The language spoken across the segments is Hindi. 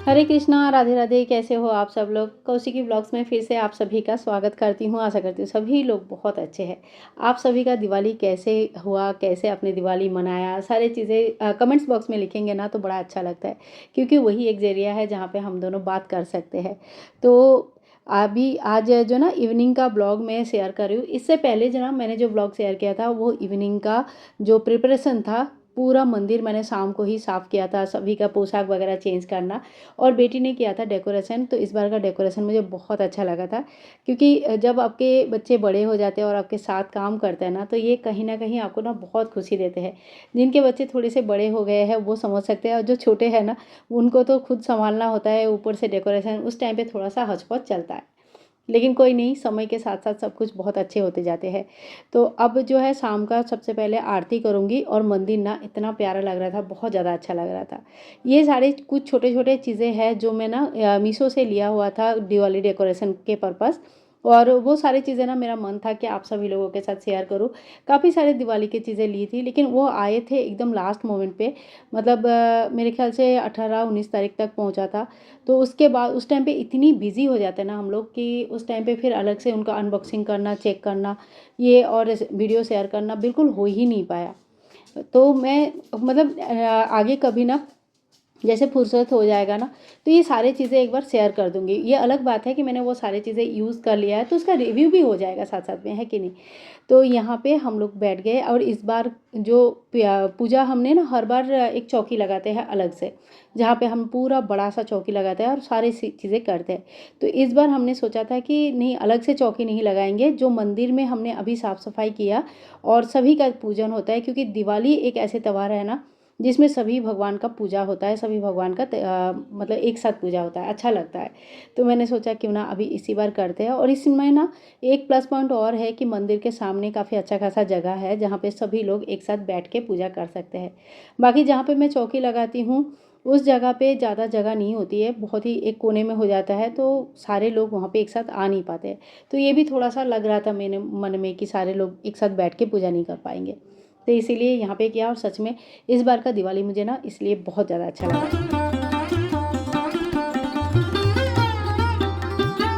हरे कृष्णा, राधे राधे। कैसे हो आप सब लोग? कौशिकी ब्लॉग्स में फिर से आप सभी का स्वागत करती हूँ। आशा करती हूँ सभी लोग बहुत अच्छे हैं। आप सभी का दिवाली कैसे हुआ, कैसे आपने दिवाली मनाया, सारी चीज़ें कमेंट्स बॉक्स में लिखेंगे ना तो बड़ा अच्छा लगता है, क्योंकि वही एक ज़रिया है जहाँ पे हम दोनों बात कर सकते हैं। तो अभी आज जो ना इवनिंग का ब्लॉग मैं शेयर कर रही हूँ। इससे पहले जो ना मैंने जो ब्लॉग शेयर किया था वो इवनिंग का जो प्रिपरेशन था, पूरा मंदिर मैंने शाम को ही साफ़ किया था, सभी का पोशाक वगैरह चेंज करना, और बेटी ने किया था डेकोरेशन। तो इस बार का डेकोरेशन मुझे बहुत अच्छा लगा था, क्योंकि जब आपके बच्चे बड़े हो जाते हैं और आपके साथ काम करते हैं ना, तो ये कहीं ना कहीं आपको ना बहुत खुशी देते हैं। जिनके बच्चे थोड़े से बड़े हो गए हैं वो समझ सकते हैं, और जो छोटे हैं ना उनको तो खुद संभालना होता है, ऊपर से डेकोरेशन, उस टाइम पे थोड़ा सा हचपच चलता है। लेकिन कोई नहीं, समय के साथ साथ सब कुछ बहुत अच्छे होते जाते हैं। तो अब जो है शाम का सबसे पहले आरती करूँगी, और मंदिर ना इतना प्यारा लग रहा था, बहुत ज़्यादा अच्छा लग रहा था। ये सारे कुछ छोटे छोटे चीज़ें हैं जो मैं ना मीशो से लिया हुआ था दिवाली डेकोरेशन के पर्पस। और वो सारी चीज़ें ना मेरा मन था कि आप सभी लोगों के साथ शेयर करूँ। काफ़ी सारे दिवाली की चीज़ें ली थी, लेकिन वो आए थे एकदम लास्ट मोमेंट पे। मतलब मेरे ख्याल से 18-19 तारीख तक पहुंचा था। तो उसके बाद उस टाइम पे इतनी बिजी हो जाते हैं ना हम लोग, कि उस टाइम पे फिर अलग से उनका अनबॉक्सिंग करना, चेक करना, ये और वीडियो शेयर करना बिल्कुल हो ही नहीं पाया। तो मैं मतलब आगे कभी ना जैसे फुर्सत हो जाएगा ना, तो ये सारी चीज़ें एक बार शेयर कर दूँगी। ये अलग बात है कि मैंने वो सारी चीज़ें यूज़ कर लिया है, तो उसका रिव्यू भी हो जाएगा साथ साथ में, है कि नहीं। तो यहाँ पे हम लोग बैठ गए, और इस बार जो पूजा हमने ना, हर बार एक चौकी लगाते हैं अलग से, जहाँ पे हम पूरा बड़ा सा चौकी लगाते हैं और सारी चीज़ें करते हैं। तो इस बार हमने सोचा था कि नहीं, अलग से चौकी नहीं लगाएंगे। जो मंदिर में हमने अभी साफ़ सफाई किया और सभी का पूजन होता है, क्योंकि दिवाली एक ऐसे त्यौहार है ना जिसमें सभी भगवान का पूजा होता है, सभी भगवान का मतलब एक साथ पूजा होता है, अच्छा लगता है। तो मैंने सोचा क्यों ना अभी इसी बार करते हैं। और इसमें ना एक प्लस पॉइंट और है कि मंदिर के सामने काफ़ी अच्छा खासा जगह है, जहाँ पे सभी लोग एक साथ बैठ के पूजा कर सकते हैं। बाकी जहाँ पे मैं चौकी लगाती हूँ उस जगह पे ज़्यादा जगह नहीं होती है, बहुत ही एक कोने में हो जाता है, तो सारे लोग वहाँ पे एक साथ आ नहीं पाते। तो ये भी थोड़ा सा लग रहा था मेरे मन में कि सारे लोग एक साथ बैठ के पूजा नहीं कर पाएंगे। तो इसीलिए यहाँ पे किया, और सच में इस बार का दिवाली मुझे ना इसलिए बहुत ज़्यादा अच्छा लगा।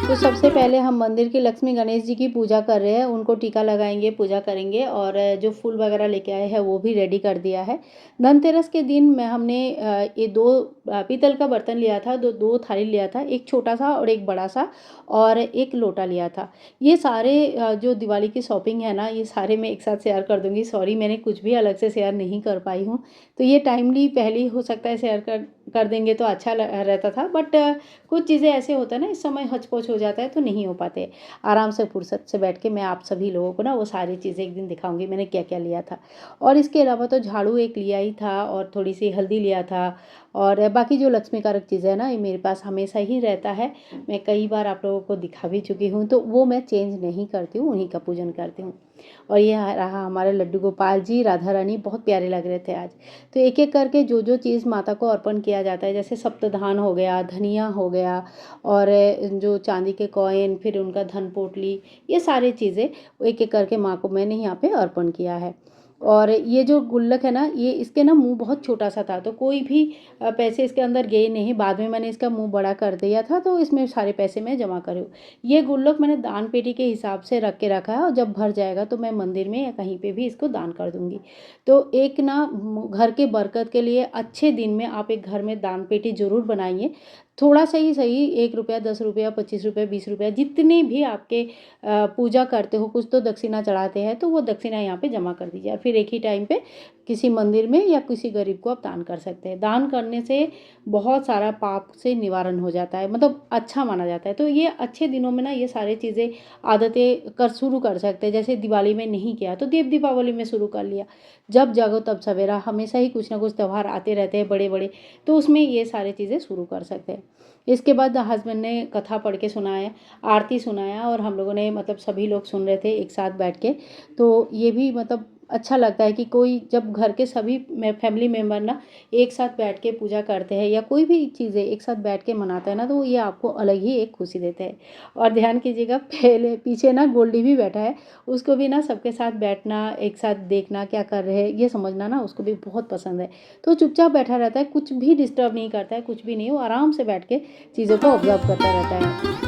तो सबसे पहले हम मंदिर की लक्ष्मी गणेश जी की पूजा कर रहे हैं, उनको टीका लगाएंगे, पूजा करेंगे, और जो फूल वगैरह लेके आए हैं वो भी रेडी कर दिया है। धनतेरस के दिन मैं हमने ये दो पीतल का बर्तन लिया था, दो दो थाली लिया था, एक छोटा सा और एक बड़ा सा, और एक लोटा लिया था। ये सारे जो दिवाली की शॉपिंग है ना, ये सारे मैं एक साथ शेयर कर दूंगी। सॉरी, मैंने कुछ भी अलग से शेयर नहीं कर पाई हूँ। तो ये टाइमली पहले ही हो सकता है शेयर कर कर देंगे तो अच्छा रहता था, बट कुछ चीज़ें ऐसे होता है ना, इस समय हचपच हो जाता है तो नहीं हो पाते। आराम से फुर्सत से बैठ के मैं आप सभी लोगों को ना वो सारी चीज़ें एक दिन दिखाऊंगी मैंने क्या क्या लिया था। और इसके अलावा तो झाड़ू एक लिया ही था, और थोड़ी सी हल्दी लिया था, और बाकी जो लक्ष्मी कारक चीज़ें है ना, ये मेरे पास हमेशा ही रहता है। मैं कई बार आप लोगों को दिखा भी चुकी हूँ, तो वो मैं चेंज नहीं करती हूँ, उन्हीं का पूजन करती हूँ। और ये रहा हमारे लड्डू गोपाल जी, राधा रानी, बहुत प्यारे लग रहे थे आज। तो एक एक करके जो जो चीज़ माता को अर्पण किया जाता है, जैसे सप्तधान हो गया, धनिया हो गया, और जो चांदी के कॉइन, फिर उनका धन पोटली, ये सारी चीज़ें एक एक करके माँ को मैंने यहाँ पे अर्पण किया है। और ये जो गुल्लक है ना, ये इसके ना मुंह बहुत छोटा सा था, तो कोई भी पैसे इसके अंदर गए नहीं। बाद में मैंने इसका मुंह बड़ा कर दिया था, तो इसमें सारे पैसे मैं जमा करूँ। ये गुल्लक मैंने दान पेटी के हिसाब से रख के रखा है, और जब भर जाएगा तो मैं मंदिर में या कहीं पे भी इसको दान कर दूंगी। तो एक ना घर के बरकत के लिए अच्छे दिन में आप एक घर में दान पेटी जरूर बनाइए। थोड़ा सा ही सही, 1 रुपया, 10 रुपया, 25 रुपया, 20 रुपया, जितनी भी आपके पूजा करते हो, कुछ तो दक्षिणा चढ़ाते हैं, तो वो दक्षिणा यहाँ पे जमा कर दीजिए, और फिर एक ही टाइम पे किसी मंदिर में या किसी गरीब को आप दान कर सकते हैं। दान करने से बहुत सारा पाप से निवारण हो जाता है, मतलब अच्छा माना जाता है। तो ये अच्छे दिनों में ना ये सारी चीज़ें आदतें शुरू कर सकते हैं। जैसे दिवाली में नहीं किया तो देव दीपावली में शुरू कर लिया। जब जागो तब सवेरा, हमेशा ही कुछ ना कुछ त्यौहार आते रहते हैं बड़े बड़े, तो उसमें ये सारी चीज़ें शुरू कर सकते हैं। इसके बाद हस्बैंड ने कथा पढ़ के सुनाया, आरती सुनाया, और हम लोगों ने मतलब सभी लोग सुन रहे थे एक साथ बैठ के। तो ये भी मतलब अच्छा लगता है कि कोई जब घर के सभी फैमिली मेम्बर ना एक साथ बैठ के पूजा करते हैं या कोई भी चीज़ें एक साथ बैठ के मनाते हैं ना, तो ये आपको अलग ही एक खुशी देता है। और ध्यान कीजिएगा, पहले पीछे ना गोल्डी भी बैठा है, उसको भी ना सबके साथ बैठना, एक साथ देखना क्या कर रहे हैं ये समझना ना उसको भी बहुत पसंद है। तो चुपचाप बैठा रहता है, कुछ भी डिस्टर्ब नहीं करता है, कुछ भी नहीं, वो आराम से बैठ के चीज़ों को ऑब्जर्व करता रहता है।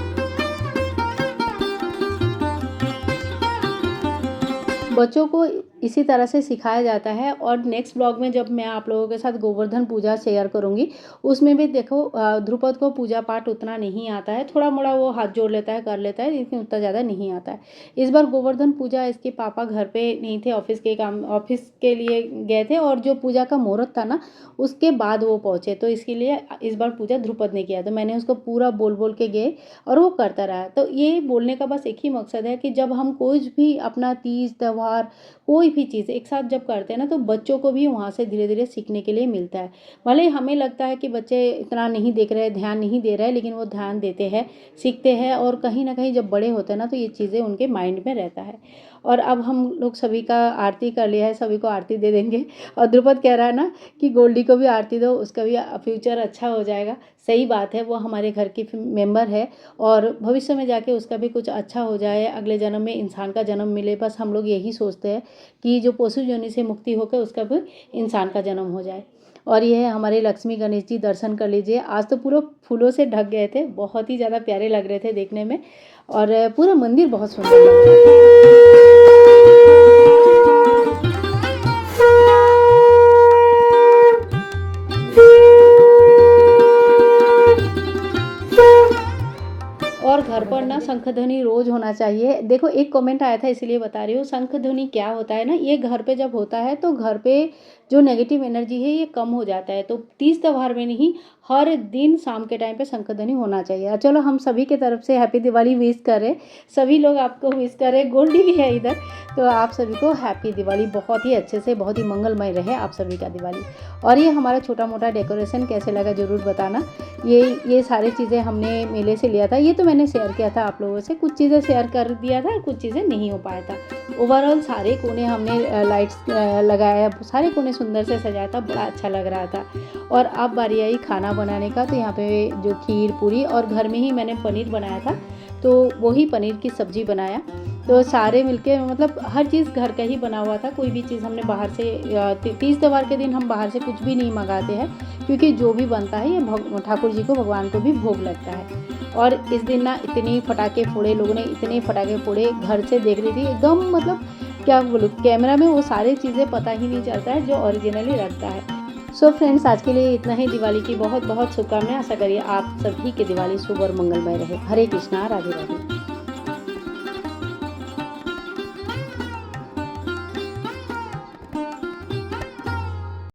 बच्चों को इसी तरह से सिखाया जाता है। और नेक्स्ट ब्लॉग में जब मैं आप लोगों के साथ गोवर्धन पूजा शेयर करूँगी, उसमें भी देखो ध्रुपद को पूजा पाठ उतना नहीं आता है, थोड़ा मोड़ा वो हाथ जोड़ लेता है, कर लेता है, लेकिन उतना ज़्यादा नहीं आता है। इस बार गोवर्धन पूजा इसके पापा घर पे नहीं थे, ऑफिस के लिए गए थे, और जो पूजा का मुहूर्त था ना उसके बाद वो पहुँचे, तो इसके लिए इस बार पूजा ध्रुपद ने किया। तो मैंने उसको पूरा बोल बोल के गए और वो करता रहा। तो ये बोलने का बस एक ही मकसद है कि जब हम कोई भी अपना तीज त्यौहार कोई भी चीज़ एक साथ जब करते हैं ना, तो बच्चों को भी वहाँ से धीरे धीरे सीखने के लिए मिलता है। भले ही हमें लगता है कि बच्चे इतना नहीं देख रहे, ध्यान नहीं दे रहे, लेकिन वो ध्यान देते हैं, सीखते हैं, और कहीं ना कहीं जब बड़े होते हैं ना तो ये चीज़ें उनके माइंड में रहता है। और अब हम लोग सभी का आरती कर लिया है, सभी को आरती दे देंगे। और ध्रुपद कह रहा है ना कि गोल्डी को भी आरती दो, उसका भी फ्यूचर अच्छा हो जाएगा। सही बात है, वो हमारे घर की मेंबर है, और भविष्य में जाके उसका भी कुछ अच्छा हो जाए, अगले जन्म में इंसान का जन्म मिले। बस हम लोग यही सोचते हैं कि जो पशु योनि से मुक्ति होकर उसका भी इंसान का जन्म हो जाए। और ये है हमारे लक्ष्मी गणेश जी, दर्शन कर लीजिए। आज तो पूरा फूलों से ढक गए थे, बहुत ही ज़्यादा प्यारे लग रहे थे देखने में, और पूरा मंदिर बहुत सुंदर लग रहा था। और घर पर ना शंखध्वनि रोज होना चाहिए। देखो एक कमेंट आया था इसलिए बता रही हूँ, शंखध्वनि क्या होता है ना, ये घर पे जब होता है तो घर पे जो नेगेटिव एनर्जी है ये कम हो जाता है। तो तीज त्यौहार में नहीं, हर दिन शाम के टाइम पे शंखध्वनि होना चाहिए। चलो हम सभी के तरफ से हैप्पी दिवाली विश करें, सभी लोग आपको विश करें, गोल्डी भी है इधर, तो आप सभी को हैप्पी दिवाली, बहुत ही अच्छे से, बहुत ही मंगलमय रहे आप सभी का दिवाली। और ये हमारा छोटा मोटा डेकोरेशन कैसे लगा ज़रूर बताना। ये सारी चीज़ें हमने मेले से लिया था, ये तो मैंने शेयर किया था आप लोगों से, कुछ चीज़ें शेयर कर दिया था, कुछ चीज़ें नहीं हो पाया था। ओवरऑल सारे कोने हमने लाइट्स लगाया, सारे कोने सुंदर से सजाया था, बड़ा अच्छा लग रहा था। और अब बारी आई खाना बनाने का, तो यहाँ पे जो खीर पूरी, और घर में ही मैंने पनीर बनाया था, तो वही पनीर की सब्ज़ी बनाया। तो सारे मिलके मतलब हर चीज़ घर का ही बना हुआ था, कोई भी चीज़ हमने बाहर से, तीज त्यौहार के दिन हम बाहर से कुछ भी नहीं मंगाते हैं, क्योंकि जो भी बनता है ये ठाकुर जी को, भगवान को भी भोग लगता है। और इस दिन ना इतने फटाके फोड़े लोगों ने, इतने फटाके फोड़े, घर से देख रही थी एकदम, मतलब क्या बोलूँ, कैमरा में वो सारी चीज़ें पता ही नहीं चलता है जो ओरिजिनली रखता है। सो फ्रेंड्स, आज के लिए इतना ही। दिवाली की बहुत बहुत शुभकामनाएं। आशा करिए आप सभी की दिवाली शुभ और मंगलमय रहे। हरे कृष्णा, राधे राधे।